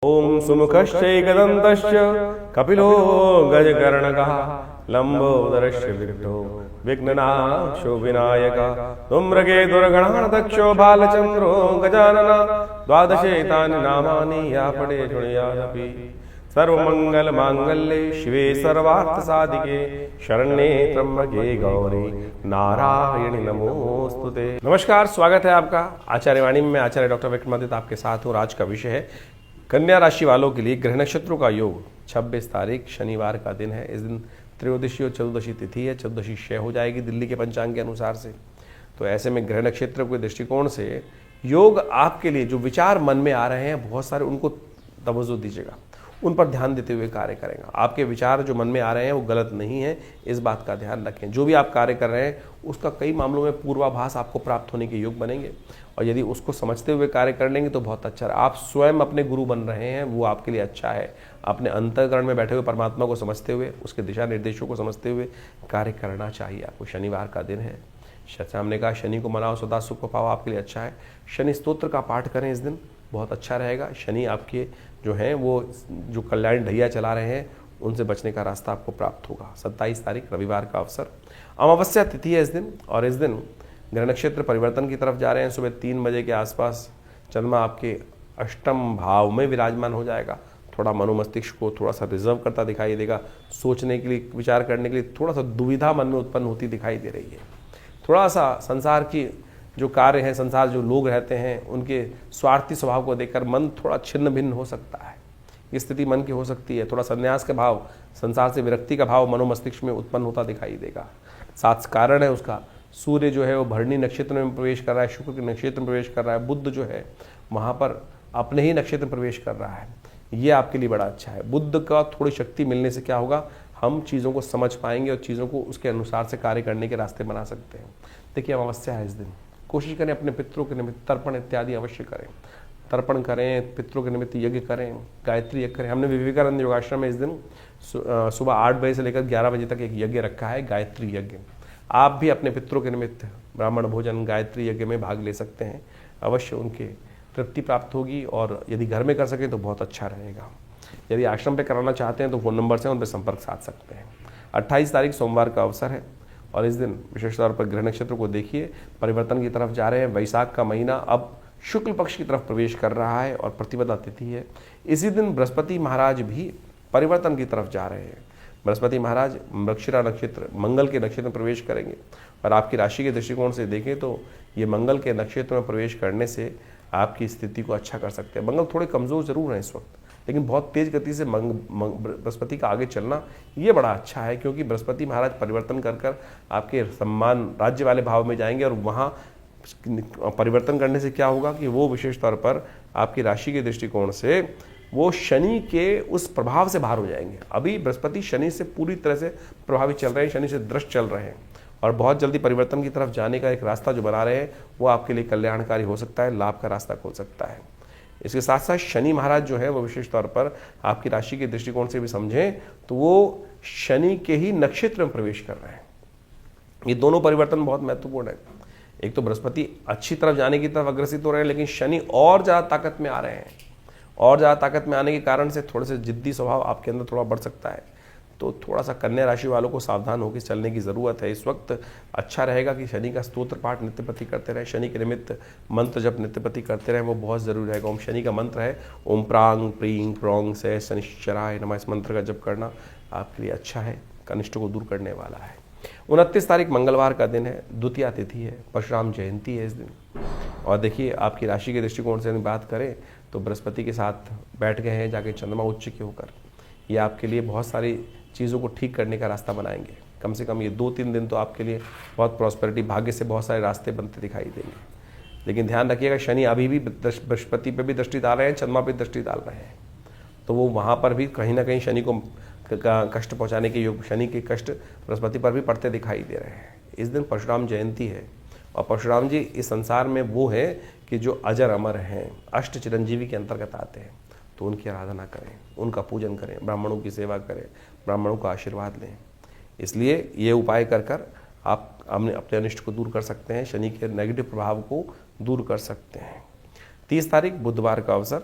ओम सुमुखश्चैकदन्तश्च कपिलो गजकर्णकः लम्बोदरश्च विघ्नो विघ्ननाशो विनायकः धूम्रकेतुर्गणाध्यक्षो बालचन्द्रो गजानन द्वादशैतानि नामानि या पठे शृणुयादपि सर्वमंगल मांगल्ये शिवे सर्वार्थसाधिके शरण्ये त्र्यंबके गौरी नारायणी नमोस्तुते। नमस्कार, स्वागत है आपका आचार्य वाणी में। आचार्य डॉक्टर विक्रमादित्य आपके साथ हूँ। आज का विषय है कन्या राशि वालों के लिए ग्रह नक्षत्रों का योग। 26 तारीख शनिवार का दिन है। इस दिन त्रयोदशी और चतुर्दशी तिथि है। चतुर्दशी क्षय हो जाएगी दिल्ली के पंचांग के अनुसार से। तो ऐसे में ग्रह नक्षत्र के दृष्टिकोण से योग आपके लिए जो विचार मन में आ रहे हैं बहुत सारे, उनको तवज्जो दीजिएगा, उन पर ध्यान देते हुए कार्य करेंगे। आपके विचार जो मन में आ रहे हैं वो गलत नहीं है, इस बात का ध्यान रखें। जो भी आप कार्य कर रहे हैं उसका कई मामलों में पूर्वाभास आपको प्राप्त होने के योग बनेंगे, और यदि उसको समझते हुए कार्य कर लेंगे तो बहुत अच्छा है। आप स्वयं अपने गुरु बन रहे हैं, वो आपके लिए अच्छा है। अपने अंतःकरण में बैठे हुए परमात्मा को समझते हुए, उसके दिशा निर्देशों को समझते हुए कार्य करना चाहिए आपको। शनिवार का दिन है। हमने कहा शनि को मनाओ सदा सुख को पाओ, आपके लिए अच्छा है। शनि स्तोत्र का पाठ करें, इस दिन बहुत अच्छा रहेगा। शनि आपके जो हैं वो जो कल्याण ढैया चला रहे हैं उनसे बचने का रास्ता आपको प्राप्त होगा। 27 तारीख रविवार का अवसर, अमावस्या तिथि है इस दिन, और इस दिन ग्रह नक्षत्र परिवर्तन की तरफ जा रहे हैं। सुबह 3 बजे के आसपास चंद्रमा आपके अष्टम भाव में विराजमान हो जाएगा। थोड़ा मनोमस्तिष्क को थोड़ा सा रिजर्व करता दिखाई देगा। सोचने के लिए, विचार करने के लिए थोड़ा सा दुविधा मन में उत्पन्न होती दिखाई दे रही है। थोड़ा सा संसार की जो कार्य हैं, संसार जो लोग रहते हैं, उनके स्वार्थी स्वभाव को देखकर मन थोड़ा छिन्न भिन्न हो सकता है। ये स्थिति मन की हो सकती है। थोड़ा संन्यास का भाव, संसार से विरक्ति का भाव मनोमस्तिष्क में उत्पन्न होता दिखाई देगा। साथ कारण है उसका, सूर्य जो है वो भरणी नक्षत्र में प्रवेश कर रहा है, शुक्र के नक्षत्र में प्रवेश कर रहा है, बुध जो है वहाँ पर अपने ही नक्षत्र में प्रवेश कर रहा है। ये आपके लिए बड़ा अच्छा है। बुध का थोड़ी शक्ति मिलने से क्या होगा, हम चीज़ों को समझ पाएंगे और चीज़ों को उसके अनुसार से कार्य करने के रास्ते बना सकते हैं। देखिए अमावस्या है इस दिन, कोशिश करें अपने पितरों के निमित्त तर्पण इत्यादि अवश्य करें। तर्पण करें, पितरों के निमित्त यज्ञ करें, गायत्री यज्ञ करें। हमने विवेकानंद योगाश्रम में इस दिन सुबह 8 बजे से लेकर 11 बजे तक एक यज्ञ रखा है, गायत्री यज्ञ। आप भी अपने पितरों के निमित्त ब्राह्मण भोजन, गायत्री यज्ञ में भाग ले सकते हैं। अवश्य उनके तृप्ति प्राप्त होगी, और यदि घर में कर सकें तो बहुत अच्छा रहेगा। यदि आश्रम पे कराना चाहते हैं तो फ़ोन नंबर से उन पर संपर्क साध सकते हैं। 28 तारीख सोमवार का अवसर है, और इस दिन विशेष तौर पर ग्रह नक्षत्र को देखिए परिवर्तन की तरफ जा रहे हैं। वैशाख का महीना अब शुक्ल पक्ष की तरफ प्रवेश कर रहा है और प्रतिपदा तिथि है। इसी दिन बृहस्पति महाराज भी परिवर्तन की तरफ जा रहे हैं। बृहस्पति महाराज मृगशिरा नक्षत्र, मंगल के नक्षत्र में प्रवेश करेंगे, और आपकी राशि के दृष्टिकोण से देखें तो ये मंगल के नक्षत्र में प्रवेश करने से आपकी स्थिति को अच्छा कर सकते हैं। मंगल थोड़े कमज़ोर जरूर हैं इस वक्त, लेकिन बहुत तेज गति से बृहस्पति का आगे चलना ये बड़ा अच्छा है, क्योंकि बृहस्पति महाराज परिवर्तन कर कर आपके सम्मान राज्य वाले भाव में जाएंगे, और वहाँ परिवर्तन करने से क्या होगा कि वो विशेष तौर पर आपकी राशि के दृष्टिकोण से वो शनि के उस प्रभाव से बाहर हो जाएंगे। अभी बृहस्पति शनि से पूरी तरह से प्रभावित चल रहे हैं, शनि से दृष्ट चल रहे हैं, और बहुत जल्दी परिवर्तन की तरफ जाने का एक रास्ता जो बना रहे हैं वो आपके लिए कल्याणकारी हो सकता है, लाभ का रास्ता खोल सकता है। इसके साथ साथ शनि महाराज जो है वो विशेष तौर पर आपकी राशि के दृष्टिकोण से भी समझें तो वो शनि के ही नक्षत्र में प्रवेश कर रहे हैं। ये दोनों परिवर्तन बहुत महत्वपूर्ण है। एक तो बृहस्पति अच्छी तरफ जाने की तरफ अग्रसित हो रहे हैं, लेकिन शनि और ज़्यादा ताकत में आ रहे हैं, और ज़्यादा ताकत में आने के कारण से थोड़े से जिद्दी स्वभाव आपके अंदर थोड़ा बढ़ सकता है। तो थोड़ा सा कन्या राशि वालों को सावधान होकर चलने की ज़रूरत है। इस वक्त अच्छा रहेगा कि शनि का स्तोत्र पाठ नित्य प्रति करते रहें, शनि के निमित्त मंत्र जप नित्य प्रति करते रहें, वो बहुत ज़रूरी रहेगा। ओम शनि का मंत्र है ओम प्रांग प्रींग प्रोंग से शनिश्चराय नमः। इस मंत्र का जप करना आपके लिए अच्छा है, कनिष्ठ को दूर करने वाला है। 29 तारीख मंगलवार का दिन है, द्वितीया तिथि है, परशुराम जयंती है इस दिन। और देखिए आपकी राशि के दृष्टिकोण से बात करें तो बृहस्पति के साथ बैठ गए हैं जाके चंद्रमा उच्च के होकर। ये आपके लिए बहुत सारी चीज़ों को ठीक करने का रास्ता बनाएंगे। कम से कम ये 2-3 दिन तो आपके लिए बहुत प्रॉस्पेरिटी, भाग्य से बहुत सारे रास्ते बनते दिखाई देंगे। लेकिन ध्यान रखिएगा शनि अभी भी बृहस्पति पे भी दृष्टि डाल रहे हैं, चंद्रमा पे दृष्टि डाल रहे हैं, तो वो वहाँ पर भी कहीं ना कहीं शनि को कष्ट पहुँचाने के योग, शनि के कष्ट बृहस्पति पर भी पड़ते दिखाई दे रहे हैं। इस दिन परशुराम जयंती है, और परशुराम जी इस संसार में वो है कि जो अजर अमर हैं, अष्ट चिरंजीवी के अंतर्गत आते हैं। तो उनकी आराधना करें, उनका पूजन करें, ब्राह्मणों की सेवा करें, ब्राह्मणों का आशीर्वाद लें। इसलिए ये उपाय कर कर आप अपने अनिष्ट को दूर कर सकते हैं, शनि के नेगेटिव प्रभाव को दूर कर सकते हैं। 30 तारीख बुधवार का अवसर,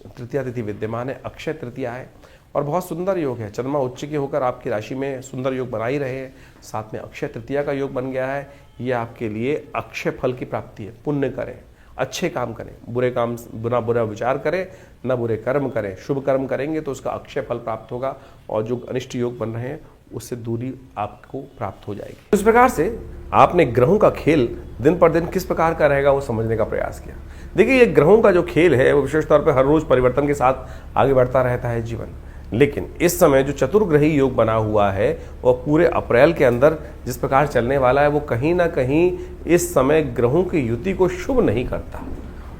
तृतीया तिथि विद्यमान है, अक्षय तृतीया है और बहुत सुंदर योग है। चंद्रमा उच्च के होकर आपकी राशि में सुंदर योग बना ही रहे हैं, साथ में अक्षय तृतीया का योग बन गया है। ये आपके लिए अक्षय फल की प्राप्ति है। पुण्य करें, अच्छे काम करें, बुरे काम बुरा विचार करें, न बुरे कर्म करें, शुभ कर्म करेंगे तो उसका अक्षय फल प्राप्त होगा और जो अनिष्ट योग बन रहे हैं उससे दूरी आपको प्राप्त हो जाएगी। इस प्रकार से आपने ग्रहों का खेल दिन पर दिन किस प्रकार का रहेगा वो समझने का प्रयास किया। देखिए, ये ग्रहों का जो खेल है वो विशेष तौर पर हर रोज परिवर्तन के साथ आगे बढ़ता रहता है जीवन। लेकिन इस समय जो चतुर्ग्रही योग बना हुआ है वह पूरे अप्रैल के अंदर जिस प्रकार चलने वाला है वो कहीं ना कहीं इस समय ग्रहों की युति को शुभ नहीं करता।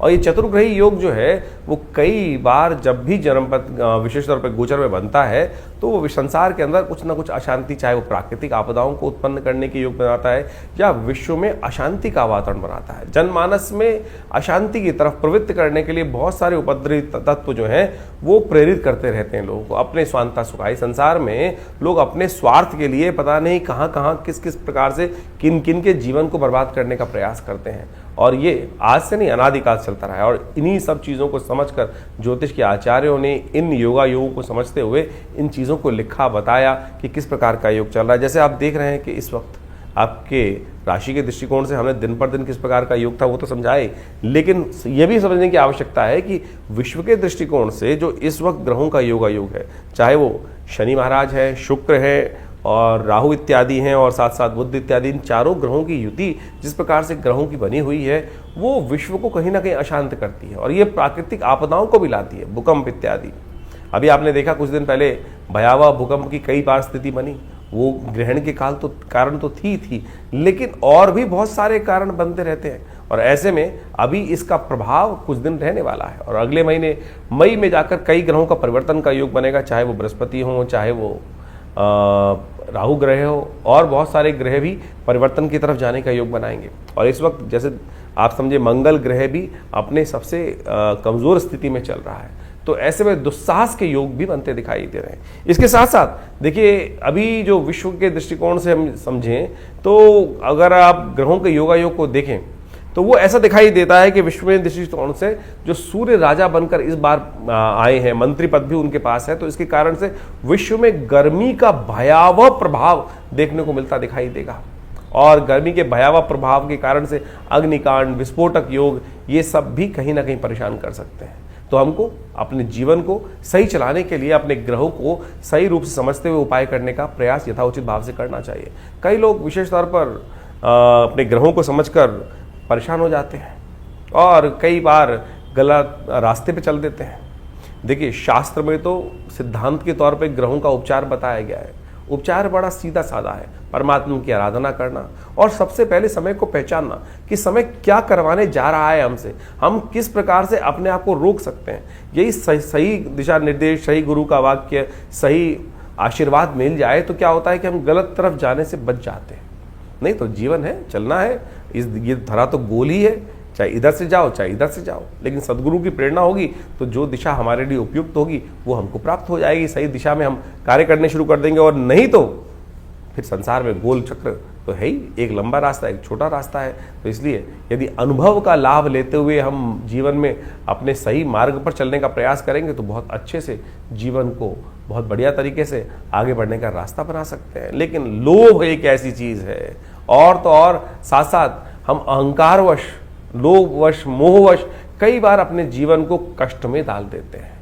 और ये चतुर्ग्रही योग जो है वो कई बार जब भी जन्मपथ विशेष तौर पर गोचर में बनता है तो वो संसार के अंदर कुछ ना कुछ अशांति, चाहे वो प्राकृतिक आपदाओं को उत्पन्न करने के योग बनाता है या विश्व में अशांति का वातावरण बनाता है। जनमानस में अशांति की तरफ प्रवृत्त करने के लिए बहुत सारे उपद्रवी तत्व जो हैं वो प्रेरित करते रहते हैं लोगों को अपने स्वांता सुखाई। संसार में लोग अपने स्वार्थ के लिए पता नहीं कहाँ कहाँ किस किस प्रकार से किन किन के जीवन को बर्बाद करने का प्रयास करते हैं और ये आज से नहीं अनादिकाल चलता रहा है। और इन्हीं सब चीज़ों को समझकर ज्योतिष के आचार्यों ने इन योगों को समझते हुए इन चीज़ों को लिखा, बताया कि किस प्रकार का योग चल रहा है। जैसे आप देख रहे हैं कि इस वक्त आपके राशि के दृष्टिकोण से हमने दिन पर दिन किस प्रकार का योग था वो तो समझाए, लेकिन ये भी समझने की आवश्यकता है कि विश्व के दृष्टिकोण से जो इस वक्त ग्रहों का योग है, चाहे वो शनि महाराज है, शुक्र है और राहु इत्यादि हैं और साथ साथ बुध इत्यादि, इन चारों ग्रहों की युति जिस प्रकार से ग्रहों की बनी हुई है वो विश्व को कहीं ना कहीं अशांत करती है और ये प्राकृतिक आपदाओं को भी लाती है, भूकंप इत्यादि। अभी आपने देखा कुछ दिन पहले भयावह भूकंप की कई बार स्थिति बनी, वो ग्रहण के कारण तो थी, लेकिन और भी बहुत सारे कारण बनते रहते हैं और ऐसे में अभी इसका प्रभाव कुछ दिन रहने वाला है और अगले महीने मई में जाकर कई ग्रहों का परिवर्तन का योग बनेगा, चाहे वो बृहस्पति हो, चाहे वो राहु ग्रह हो और बहुत सारे ग्रह भी परिवर्तन की तरफ जाने का योग बनाएंगे। और इस वक्त जैसे आप समझे मंगल ग्रह भी अपने सबसे कमजोर स्थिति में चल रहा है, तो ऐसे में दुस्साहस के योग भी बनते दिखाई दे रहे हैं। इसके साथ साथ देखिए, अभी जो विश्व के दृष्टिकोण से हम समझें तो अगर आप ग्रहों के योग को देखें तो वो ऐसा दिखाई देता है कि विश्व में दृष्टिकोण से जो सूर्य राजा बनकर इस बार आए हैं, मंत्री पद भी उनके पास है, तो इसके कारण से विश्व में गर्मी का भयावह प्रभाव देखने को मिलता दिखाई देगा और गर्मी के भयावह प्रभाव के कारण से अग्निकांड, विस्फोटक योग, ये सब भी कहीं ना कहीं परेशान कर सकते हैं। तो हमको अपने जीवन को सही चलाने के लिए अपने ग्रहों को सही रूप से समझते हुए उपाय करने का प्रयास यथाउचित भाव से करना चाहिए। कई लोग विशेष तौर पर अपने ग्रहों को समझकर परेशान हो जाते हैं और कई बार गलत रास्ते पे चल देते हैं। देखिए, शास्त्र में तो सिद्धांत के तौर पे ग्रहों का उपचार बताया गया है। उपचार बड़ा सीधा साधा है, परमात्मा की आराधना करना और सबसे पहले समय को पहचानना कि समय क्या करवाने जा रहा है हमसे, हम किस प्रकार से अपने आप को रोक सकते हैं। यही सही दिशा निर्देश, सही गुरु का वाक्य, सही आशीर्वाद मिल जाए तो क्या होता है कि हम गलत तरफ जाने से बच जाते हैं। नहीं तो जीवन है, चलना है, ये धरा तो गोल ही है, चाहे इधर से जाओ चाहे इधर से जाओ, लेकिन सदगुरु की प्रेरणा होगी तो जो दिशा हमारे लिए उपयुक्त होगी वो हमको प्राप्त हो जाएगी। सही दिशा में हम कार्य करने शुरू कर देंगे और नहीं तो फिर संसार में गोल चक्र तो है ही, एक लंबा रास्ता एक छोटा रास्ता है। तो इसलिए यदि अनुभव का लाभ लेते हुए हम जीवन में अपने सही मार्ग पर चलने का प्रयास करेंगे तो बहुत अच्छे से जीवन को बहुत बढ़िया तरीके से आगे बढ़ने का रास्ता बना सकते हैं। लेकिन लोभ एक ऐसी चीज है और तो और साथ साथ हम अहंकारवश, लोभवश, मोहवश कई बार अपने जीवन को कष्ट में डाल देते हैं।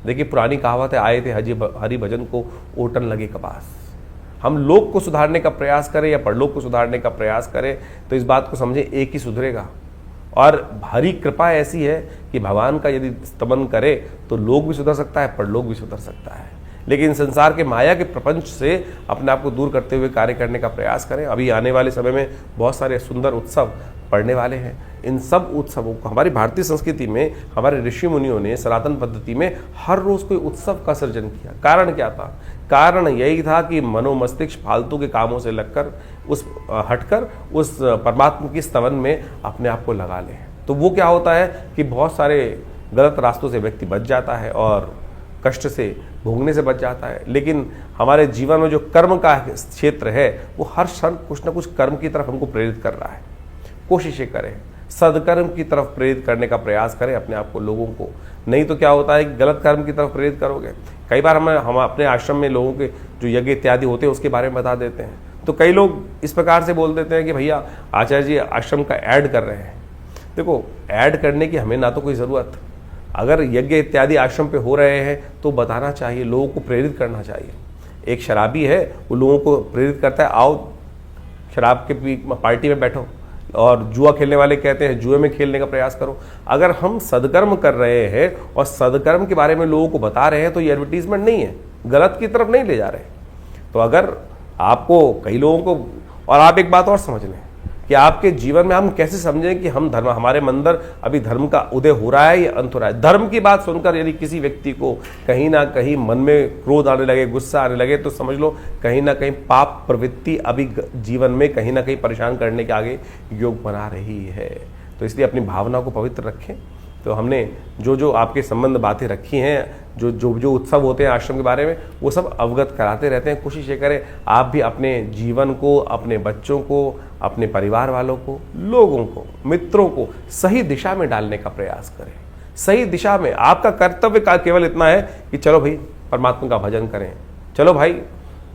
देखिए, पुरानी कहावत है, आए थे हरि भजन को ओटन लगे कपास। हम लोक को सुधारने का प्रयास करें या परलोक को सुधारने का प्रयास करें तो इस बात को समझें, एक ही सुधरेगा। और हरि कृपा ऐसी है कि भगवान का यदि स्तमन करे तो लोक भी सुधर सकता है, परलोक भी सुधर सकता है। लेकिन संसार के माया के प्रपंच से अपने आप को दूर करते हुए कार्य करने का प्रयास करें। अभी आने वाले समय में बहुत सारे सुंदर उत्सव पड़ने वाले हैं। इन सब उत्सवों को हमारी भारतीय संस्कृति में हमारे ऋषि मुनियों ने सनातन पद्धति में हर रोज कोई उत्सव का सृजन किया। कारण क्या था? कारण यही था कि मनोमस्तिष्क फालतू के कामों से लगकर हटकर उस परमात्मा की स्तवन में अपने आप को लगा ले। तो वो क्या होता है कि बहुत सारे गलत रास्तों से व्यक्ति बच जाता है और कष्ट से भोगने से बच जाता है। लेकिन हमारे जीवन में जो कर्म का क्षेत्र है वो हर क्षण कुछ ना कुछ कर्म की तरफ हमको प्रेरित कर रहा है। कोशिशें करें, सदकर्म की तरफ प्रेरित करने का प्रयास करें अपने आप को, लोगों को। नहीं तो क्या होता है कि गलत कर्म की तरफ प्रेरित करोगे। कई बार हम अपने आश्रम में लोगों के जो यज्ञ इत्यादि होते हैं उसके बारे में बता देते हैं, तो कई लोग इस प्रकार से बोल देते हैं कि भैया आचार्य जी आश्रम का ऐड कर रहे हैं। देखो, ऐड करने की हमें ना तो कोई ज़रूरत, अगर यज्ञ इत्यादि आश्रम पे हो रहे हैं तो बताना चाहिए, लोगों को प्रेरित करना चाहिए। एक शराबी है, वो लोगों को प्रेरित करता है, आओ शराब के पार्टी में बैठो, और जुआ खेलने वाले कहते हैं जुए में खेलने का प्रयास करो। अगर हम सदकर्म कर रहे हैं और सदकर्म के बारे में लोगों को बता रहे हैं तो ये एडवर्टीजमेंट नहीं है, गलत की तरफ नहीं ले जा रहे। तो अगर आपको कई लोगों को, और आप एक बात और समझ लें कि आपके जीवन में हम कैसे समझें कि हम धर्म, हमारे अंदर अभी धर्म का उदय हो रहा है या अंत हो रहा है। धर्म की बात सुनकर यदि किसी व्यक्ति को कहीं ना कहीं मन में क्रोध आने लगे, गुस्सा आने लगे, तो समझ लो कहीं ना कहीं पाप प्रवृत्ति अभी जीवन में कहीं ना कहीं परेशान करने के आगे योग बना रही है। तो इसलिए अपनी भावना को पवित्र रखें। तो हमने जो जो आपके संबंध बातें रखी हैं, जो उत्सव होते हैं आश्रम के बारे में, वो सब अवगत कराते रहते हैं। कोशिश ये करें आप भी अपने जीवन को, अपने बच्चों को, अपने परिवार वालों को, लोगों को, मित्रों को सही दिशा में डालने का प्रयास करें। सही दिशा में आपका कर्तव्य का केवल इतना है कि चलो भाई परमात्मा का भजन करें, चलो भाई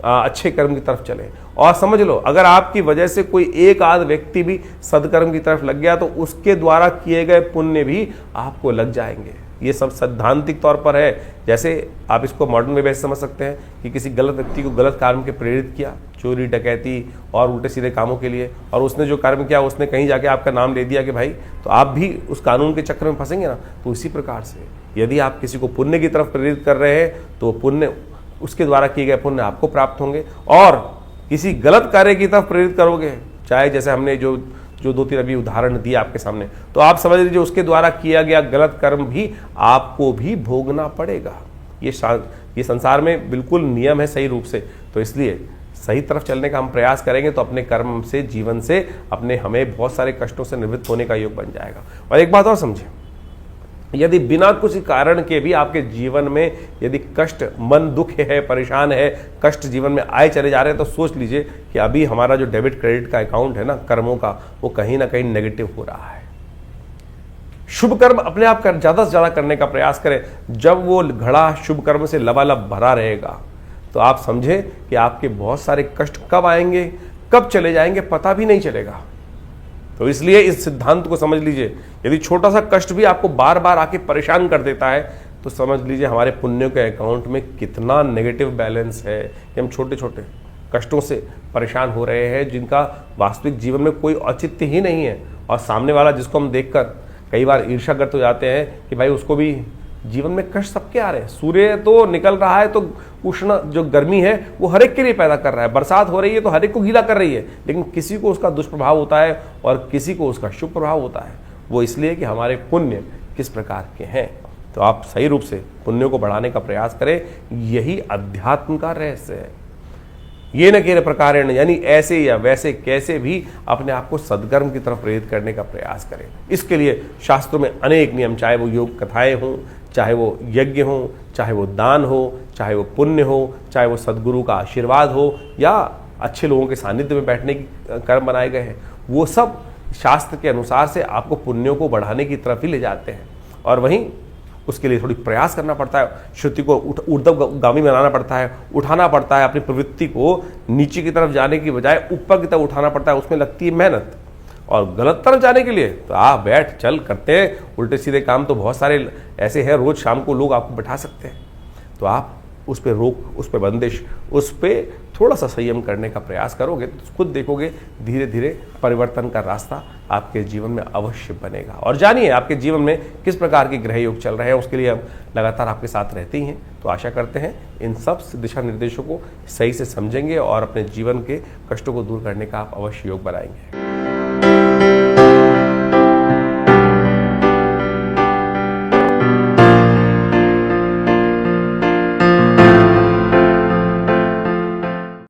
अच्छे कर्म की तरफ चलें। और समझ लो अगर आपकी वजह से कोई एक आध व्यक्ति भी सदकर्म की तरफ लग गया तो उसके द्वारा किए गए पुण्य भी आपको लग जाएंगे। ये सब सैद्धांतिक तौर पर है। जैसे आप इसको मॉडर्न वे में समझ सकते हैं कि किसी गलत व्यक्ति को गलत काम के प्रेरित किया, चोरी डकैती और उल्टे सीधे कामों के लिए, और उसने जो कर्म किया उसने कहीं जाके आपका नाम ले दिया कि भाई, तो आप भी उस कानून के चक्कर में फंसेंगे ना। तो इसी प्रकार से यदि आप किसी को पुण्य की तरफ प्रेरित कर रहे हैं तो पुण्य, उसके द्वारा किए गए पुण्य आपको प्राप्त होंगे। और किसी गलत कार्य की तरफ प्रेरित करोगे, चाहे जैसे हमने जो 2-3 अभी उदाहरण दिए आपके सामने, तो आप समझ लीजिए उसके द्वारा किया गया गलत कर्म भी आपको भी भोगना पड़ेगा। ये संसार में बिल्कुल नियम है सही रूप से। तो इसलिए सही तरफ चलने का हम प्रयास करेंगे तो अपने कर्म से, जीवन से हमें बहुत सारे कष्टों से निवृत्त होने का योग बन जाएगा। और एक बात और समझें, यदि बिना कुछ कारण के भी आपके जीवन में यदि कष्ट, मन दुख है, परेशान है, कष्ट जीवन में आए चले जा रहे हैं, तो सोच लीजिए कि अभी हमारा जो डेबिट क्रेडिट का अकाउंट है ना कर्मों का, वो कहीं ना कहीं नेगेटिव हो रहा है। शुभ कर्म अपने आप कर ज्यादा से ज्यादा करने का प्रयास करें। जब वो घड़ा शुभ कर्म से लबालब भरा रहेगा तो आप समझे कि आपके बहुत सारे कष्ट कब आएंगे, कब चले जाएंगे, पता भी नहीं चलेगा। तो इसलिए इस सिद्धांत को समझ लीजिए, यदि छोटा सा कष्ट भी आपको बार बार आके परेशान कर देता है तो समझ लीजिए हमारे पुण्यों के अकाउंट में कितना नेगेटिव बैलेंस है कि हम छोटे छोटे कष्टों से परेशान हो रहे हैं जिनका वास्तविक जीवन में कोई औचित्य ही नहीं है। और सामने वाला जिसको हम देखकर कई बार ईर्ष्याग्रस्त हो जाते हैं कि भाई उसको भी जीवन में कष्ट सबके आ रहे हैं। सूर्य तो निकल रहा है तो उष्ण जो गर्मी है वो हर एक के लिए पैदा कर रहा है, बरसात हो रही है तो हर एक को गीला कर रही है, लेकिन किसी को उसका दुष्प्रभाव होता है और किसी को उसका शुभ प्रभाव होता है। वो इसलिए कि हमारे पुण्य किस प्रकार के हैं। तो आप सही रूप से पुण्यों को बढ़ाने का प्रयास करें, यही अध्यात्म का रहस्य है। ये न केवल प्रकार यानी ऐसे या वैसे कैसे भी अपने आप को सदकर्म की तरफ प्रेरित करने का प्रयास करें। इसके लिए शास्त्रों में अनेक नियम, चाहे वो योग कथाएं हों, चाहे वो यज्ञ हो, चाहे वो दान हो, चाहे वो पुण्य हो, चाहे वो सदगुरु का आशीर्वाद हो या अच्छे लोगों के सानिध्य में बैठने की कर्म बनाए गए हैं, वो सब शास्त्र के अनुसार से आपको पुण्यों को बढ़ाने की तरफ ही ले जाते हैं। और वहीं उसके लिए थोड़ी प्रयास करना पड़ता है, श्रुति को ऊर्ध्वगामी बनाना पड़ता है, उठाना पड़ता है, अपनी प्रवृत्ति को नीचे की तरफ जाने की बजाय ऊपर की तरफ उठाना पड़ता है। उसमें लगती है मेहनत। और गलत तरफ जाने के लिए तो आप बैठ चल करते हैं उल्टे सीधे काम, तो बहुत सारे ऐसे हैं, रोज शाम को लोग आपको बैठा सकते हैं। तो आप उस पर रोक, उस पर बंदिश, उस पर थोड़ा सा संयम करने का प्रयास करोगे तो खुद देखोगे धीरे धीरे परिवर्तन का रास्ता आपके जीवन में अवश्य बनेगा। और जानिए आपके जीवन में किस प्रकार के ग्रह योग चल रहे हैं, उसके लिए हम लगातार आपके साथ रहते ही हैं। तो आशा करते हैं इन सब दिशा निर्देशों को सही से समझेंगे और अपने जीवन के कष्टों को दूर करने का आप अवश्य योग बनाएंगे।